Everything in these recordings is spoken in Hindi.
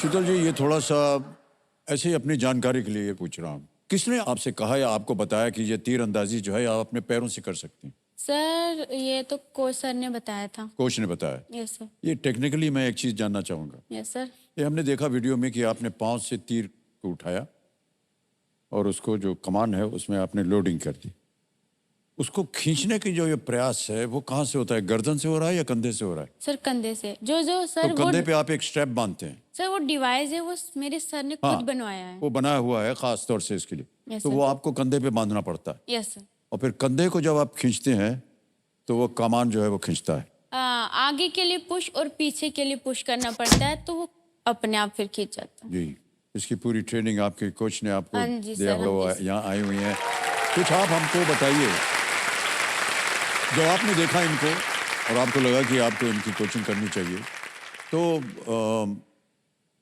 शीतल जी, ये थोड़ा सा ऐसे ही अपनी जानकारी के लिए ये पूछ रहा हूँ, किसने आपसे कहा या आपको बताया कि ये तीरंदाजी जो है आप अपने पैरों से कर सकती हैं? सर ये तो कोच सर ने बताया था। कोच ने बताया? Yes sir. ये टेक्निकली मैं एक चीज जानना चाहूंगा। Yes sir. ये हमने देखा वीडियो में कि आपने पांव से तीर को उठाया और उसको जो कमान है उसमें आपने लोडिंग कर दी। उसको खींचने की जो ये प्रयास है वो कहाँ से होता है? गर्दन से हो रहा है या कंधे से हो रहा है? सर कंधे से जो तो सर वो कंधे पे आप एक स्ट्रैप बांधते हैं। सर वो डिवाइस है वो मेरे सर ने हाँ, खुद बनवाया है। वो बनाया हुआ है खास तौर से इसके लिए। यस तो सर। वो आपको कंधे पे बांधना पड़ता है यस सर। और फिर कंधे को जब आप खींचते हैं तो वो कमान जो है वो खींचता है। आगे के लिए पुश और पीछे के लिए पुश करना पड़ता है तो वो अपने आप फिर खींच जाता है। जी, इसकी पूरी ट्रेनिंग आपके कोच ने आपको हाँ जी दिया सर, हुआ हाँ है। जी यहाँ आई हुई हैं, कुछ आप हमको बताइए। जब आपने देखा इनको और आपको लगा कि आपको इनकी कोचिंग करनी चाहिए, तो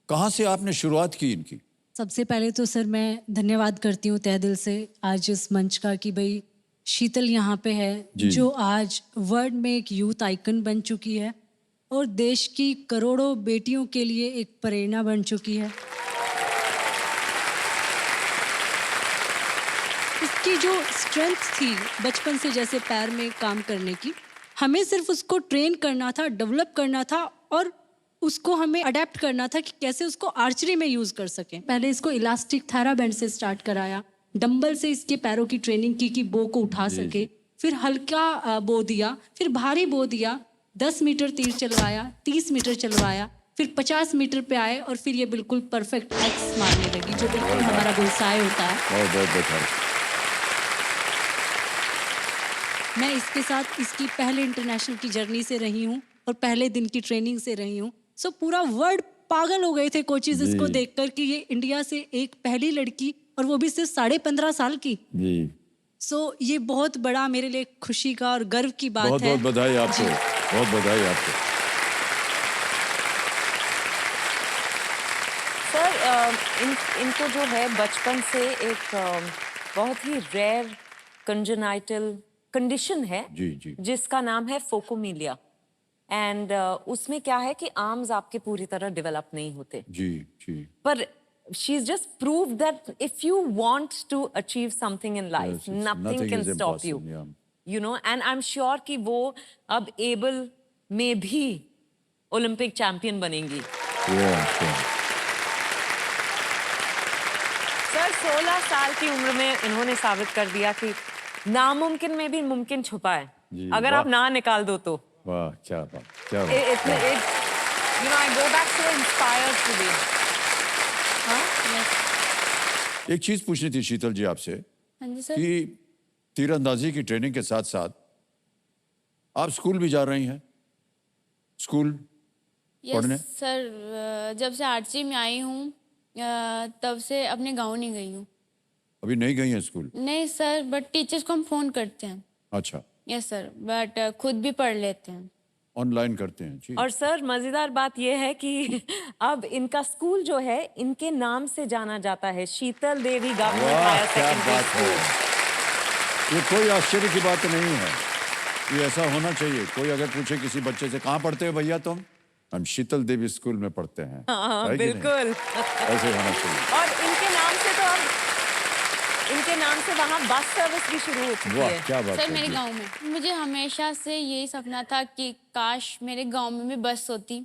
कहाँ से आपने शुरुआत की इनकी? सबसे पहले तो सर मैं धन्यवाद करती हूँ तहे दिल से आज इस मंच का कि भाई शीतल यहाँ पे है जी। जो आज वर्ल्ड में एक यूथ आइकन बन चुकी है और देश की करोड़ों बेटियों के लिए एक प्रेरणा बन चुकी है। इसकी जो स्ट्रेंथ थी बचपन से जैसे पैर में काम करने की, हमें सिर्फ उसको ट्रेन करना था, डेवलप करना था और उसको हमें अडेप्ट करना था कि कैसे उसको आर्चरी में यूज कर सकें। पहले इसको इलास्टिक थायरा बैंड से स्टार्ट कराया, डंबल से इसके पैरों की ट्रेनिंग की कि बो को उठा सके, फिर हल्का बो दिया, फिर भारी बो दिया, 10 मीटर तीर चलवाया, 30 मीटर चलवाया, फिर 50 मीटर पे आए और फिर ये बिल्कुल परफेक्ट एक्स मारने लगी जो बिल्कुल हमारा बुलसाय होता है। बहुत बहुत बधाई। मैं इसके साथ इसकी पहले इंटरनेशनल की जर्नी से रही हूँ और पहले दिन की ट्रेनिंग से रही हूँ। सो पूरा वर्ल्ड पागल हो गए थे कोचेज इसको देखकर कि ये इंडिया से एक पहली लड़की और वो भी सिर्फ 15.5 साल की। जी, सो ये बहुत बड़ा मेरे लिए खुशी का और गर्व की बात बहुत है। बहुत बधाई आपको, बहुत बधाई आपको। सर इनको जो है बचपन से एक बहुत ही रेयर कंजेनाइटल कंडीशन है जी जी जिसका नाम है फोकोमिलिया एंड उसमें क्या है कि आर्म्स आपके पूरी तरह डेवलप नहीं होते। जी जी। पर she is just prove that if you want to achieve something in life Yes, it's- nothing nothing can is stop you, impossible, yeah. You know. And I am sure कि वो अब एबल में भी ओलंपिक चैंपियन बनेंगी। Yeah, yeah. सर 16 साल की उम्र में इन्होंने साबित कर दिया कि नामुमकिन में भी मुमकिन छुपा है जी, अगर वाह। आप ना निकाल दो तो। वाह, क्या बात, क्या बात। You know, I go back so inspired today. हाँ? एक चीज पूछनी थी शीतल जी आपसे हाँ जी सर। कि तीरंदाजी की ट्रेनिंग के साथ साथ आप स्कूल भी जा रही हैं? स्कूल पढ़ने? यस सर, जब से आर्चरी में आई हूँ तब से अपने गांव नहीं गई हूँ। अभी नहीं गई हैं स्कूल? नहीं सर, बट टीचर्स को हम फोन करते हैं। अच्छा, यस सर, बट खुद भी पढ़ लेते हैं। ऑनलाइन करते हैं जी। और सर मजेदार बात यह है कि अब इनका स्कूल जो है इनके नाम से जाना जाता है, शीतल देवी गवर्नमेंट वाह, हायर क्या सेकेंडरी बात है। स्कूल। ये कोई आश्चर्य की बात नहीं है, ये ऐसा होना चाहिए। कोई अगर पूछे किसी बच्चे से कहाँ पढ़ते हो भैया तुम, हम शीतल देवी स्कूल में पढ़ते हैं। हाँ है कि नहीं? बिल्कुल। ऐसे होना चाहिए। और इनके नाम से तो अब इनके नाम से वहाँ बस सर्विस भी शुरू हो चुकी वाह, है। क्या बात सर है मेरे जी। गांव में मुझे हमेशा से यही सपना था कि काश मेरे गांव में भी बस होती,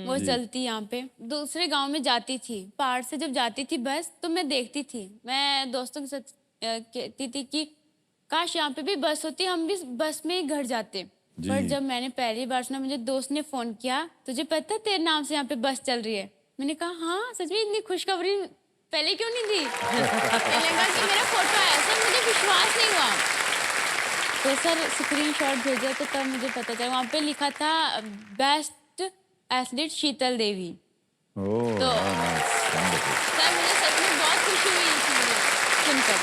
वो चलती यहाँ पे। दूसरे गांव में जाती थी, पहाड़ से जब जाती थी बस तो मैं देखती थी, मैं दोस्तों के साथ कहती थी कि काश यहाँ पे भी बस होती, हम भी बस में ही घर जाते। जी। पर जब मैंने पहली बार सुना, मुझे दोस्त ने फोन किया, तुझे पता है तेरे नाम से यहाँ पे बस चल रही है? मैंने कहा हाँ सच में, इतनी खुशखबरी पहले क्यों नहीं दी? मुझे लगा कि मेरा फोटो आया सर, मुझे विश्वास नहीं हुआ। तो सर स्क्रीनशॉट भेजा तो तब मुझे पता चला, वहाँ पे लिखा था बेस्ट एथलीट शीतल देवी। ओह, तो nice, wonderful. सर मुझे सच में बहुत खुशी हुई इस चीज़ सुनकर।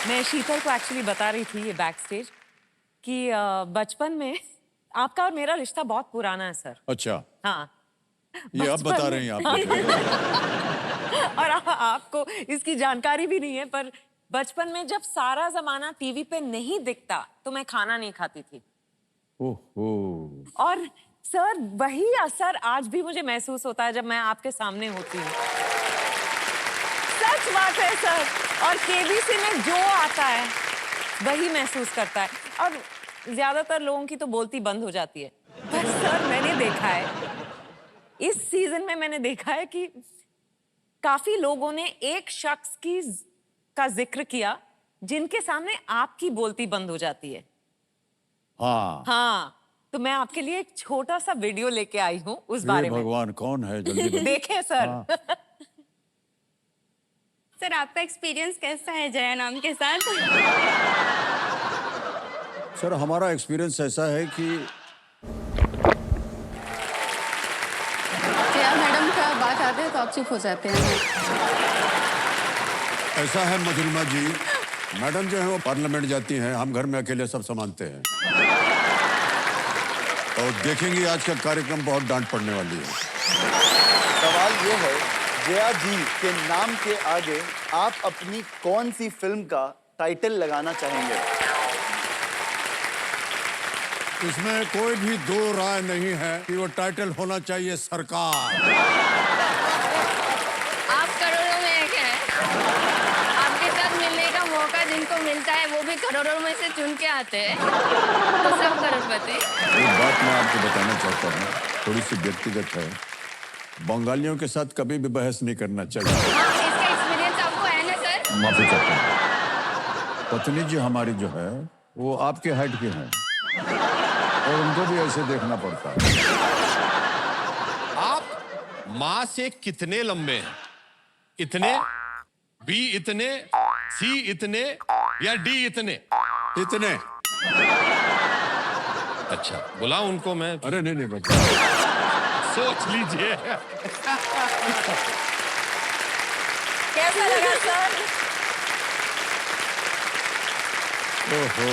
मैं शीतल को एक्चुअली बता रही थी ये बैक स्टेज कि बचपन में आपका और मेरा रिश्ता बहुत पुराना है सर। अच्छा, हाँ, ये अब बचपन बता में- रही हैं आप मुझे। और आपको इसकी जानकारी भी नहीं है, पर बचपन में जब सारा जमाना टीवी पे नहीं दिखता तो मैं खाना नहीं खाती थी। ओहो, और सर वही असर आज भी मुझे महसूस होता है जब मैं आपके सामने होती हूँ। सच बात है सर। और केबीसी में जो आता है वही महसूस करता है। और ज्यादातर लोगों की तो बोलती बंद हो जाती है, पर सर मैंने देखा है इस सीजन में, मैंने देखा है कि काफी लोगों ने एक शख्स का जिक्र किया जिनके सामने आपकी बोलती बंद हो जाती है। हाँ। हाँ, तो मैं आपके लिए एक छोटा सा वीडियो लेके आई हूँ उस हे बारे में। भगवान, कौन है? जल्दी बताओ। देखें सर। हाँ। सर आपका एक्सपीरियंस कैसा है जया नाम के साथ? सर हमारा एक्सपीरियंस ऐसा है कि जया मैडम का बात आते हैं तो आप चुप हो जाते हैं। ऐसा है मधुरिमा जी, मैडम जो है वो पार्लियामेंट जाती हैं, हम घर में अकेले सब संभालते हैं। और देखेंगे आज का कार्यक्रम बहुत डांट पड़ने वाली है। सवाल ये है, जया जी के नाम के आगे आप अपनी कौन सी फिल्म का टाइटल लगाना चाहेंगे? इसमें कोई भी दो राय नहीं है कि वो टाइटल होना चाहिए सरकार। आप करोड़ों में एक हैं। आपके साथ मिलने का मौका जिनको मिलता है वो भी करोड़ों में से चुन के आते हैं, तो सब करोड़पति। एक बात मैं आपको बताना चाहता हूँ, थोड़ी सी व्यक्तिगत है। बंगालियों के साथ कभी भी बहस नहीं करना चाहिए। हाँ, इसका एक्सपीरियंस आपको है ना सर? माफी चाहता हूँ। पत्नी जी हमारी जो है वो आपके हाइट की हैं और उनको भी ऐसे देखना पड़ता है। आप माँ से कितने लंबे हैं? इतने, बी इतने, सी इतने या डी इतने? इतने। अच्छा, बुलाओ उनको मैं। अरे नहीं बच्चा, सोच लीजिए। कैसा लगा सर? ओहो,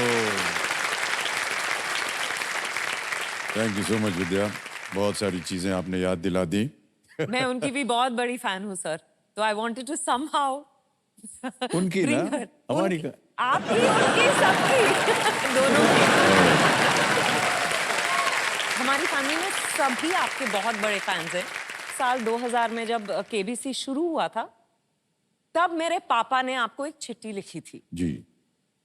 थैंक यू सो मच विद्या, बहुत सारी चीजें आपने याद दिला दी। मैं उनकी भी बहुत बड़ी फैन हूँ सर, तो आई वांटेड टू समहाउ उनकी ना, हमारी का। आपकी, उनकी, सबकी, दोनों की। हमारी फैमिली में सभी आपके बहुत बड़े फैंस हैं। साल 2000 में जब केबीसी शुरू हुआ था, तब मेरे पापा ने आपको एक चिट्ठी लिखी थी जी।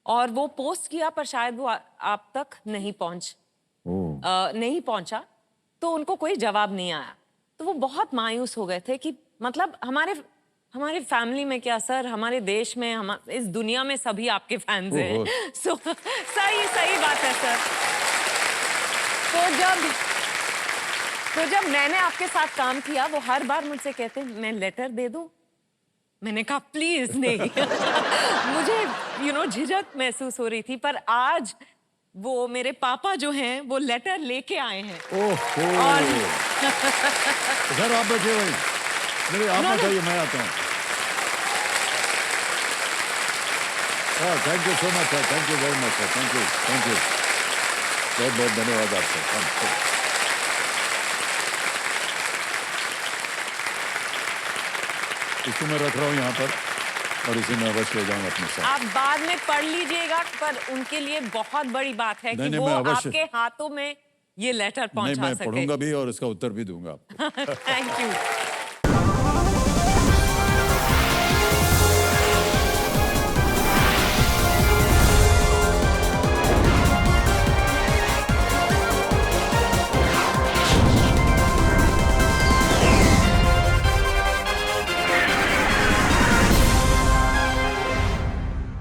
और वो पोस्ट किया, पर शायद वो आप तक नहीं नहीं पहुंचा, तो उनको कोई जवाब नहीं आया। तो वो बहुत मायूस हो गए थे कि मतलब हमारे फैमिली में क्या सर, हमारे देश में, इस दुनिया में सभी आपके फैंस हैं। सो सही बात है सर। तो जब मैंने आपके साथ काम किया, वो हर बार मुझसे कहते मैं लेटर दे दूं। मैंने कहा प्लीज नहीं। मुझे झिझक महसूस हो रही थी, पर आज वो मेरे पापा जो हैं वो लेटर लेके आए हैं। ओहो। और सर आप बैठे वहीं, नहीं आप बताइए, मैं आता हूँ। Thank you so much sir, thank you very much sir, thank you, बहुत बहुत धन्यवाद आपका। इसको मैं रख रहा हूँ यहाँ पर और इसे मैं अवश्य ले जाऊंगा अपने साथ। आप बाद में पढ़ लीजिएगा, पर उनके लिए बहुत बड़ी बात है कि वो आपके हाथों में ये लेटर पहुंचा सके। मैं पढ़ूंगा भी और इसका उत्तर भी दूंगा आपको। Thank you.